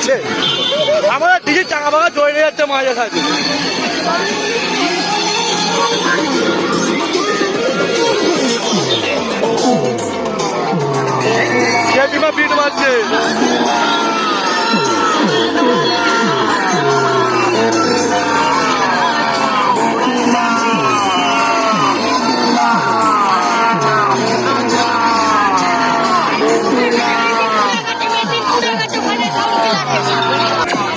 যাচ্ছে, আমাদের ডিজির চাকা ফাঁকা চলে যাচ্ছে মাঝে সাথে। বিমা বিট মারছে।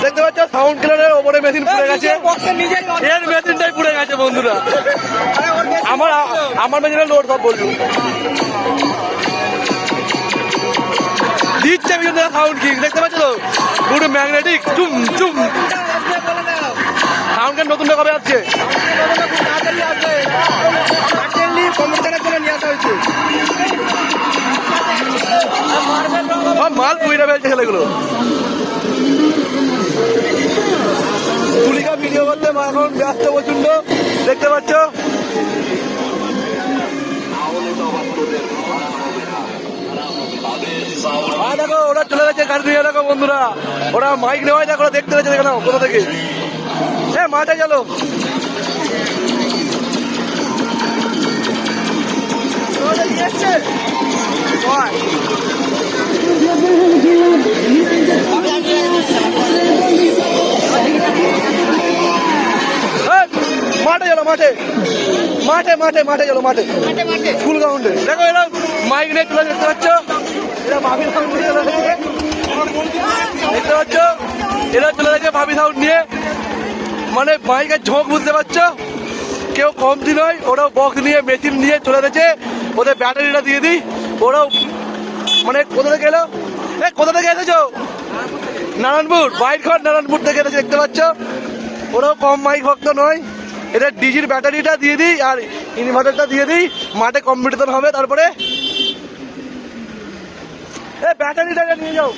দেখতে পাচ্ছ সাউন্ড কিলারের ওপরে মেশিন পুড়ে গেছে, এর মেশিনটাই পুড়ে গেছে বন্ধুরা। আমার মেশিনের লোড সব বলবো দিচ্ছে সাউন্ড কিং, দেখতে পাচ্ছ তো পুরো ম্যাগনেটিক চুম চুম। সাউন্ড কিং নতুন কবে আসছে? মাল পুইরা ফেলছে ছেলেগুলো। তুলিকা ভিডিও করতে এখন ব্যস্ত প্রচন্ড, দেখতে পাচ্ছ। দেখো ওরা চলে গেছে গাড়ি নিয়ে, দেখো বন্ধুরা ওরা মাইক নেওয়াই দেখো দেখতে গেছে, দেখো কোথা থেকে। হ্যাঁ মাঠে গেল। মাঠে গেল, মাঠে মাঠে মাঠে মাঠে গেল, মাঠে ফুল গ্রাউন্ডে। দেখো এরা মাইক নিয়ে চলে, দেখতে পাচ্ছ এরা ভাবি সাউন্ড নিয়ে চলে গেছে, দেখতে পাচ্ছ এরা চলে গেছে ভাবি সাউন্ড নিয়ে। মানে মাইকের ঝোঁক বুঝতে পারছো, কেউ কমতি নয়। ওরাও বক্স নিয়ে মেশিন নিয়ে চলে গেছে, ওদের ব্যাটারিটা দিয়ে দিই। ওরাও মানে কোথা থেকে এলো, কোথা থেকে এসেছো? নারায়ণপুর, বাইরঘর নারায়ণপুর থেকে এসেছে, দেখতে পাচ্ছ। ওরাও কম মাইক ভক্ত নয়। এটা ডিজির ব্যাটারিটা দিয়ে দিই আর ইনভার্টারটা দিয়ে দিই, মাঠে কম্পিটিশন হবে। তারপরে ব্যাটারিটা নিয়ে যাও।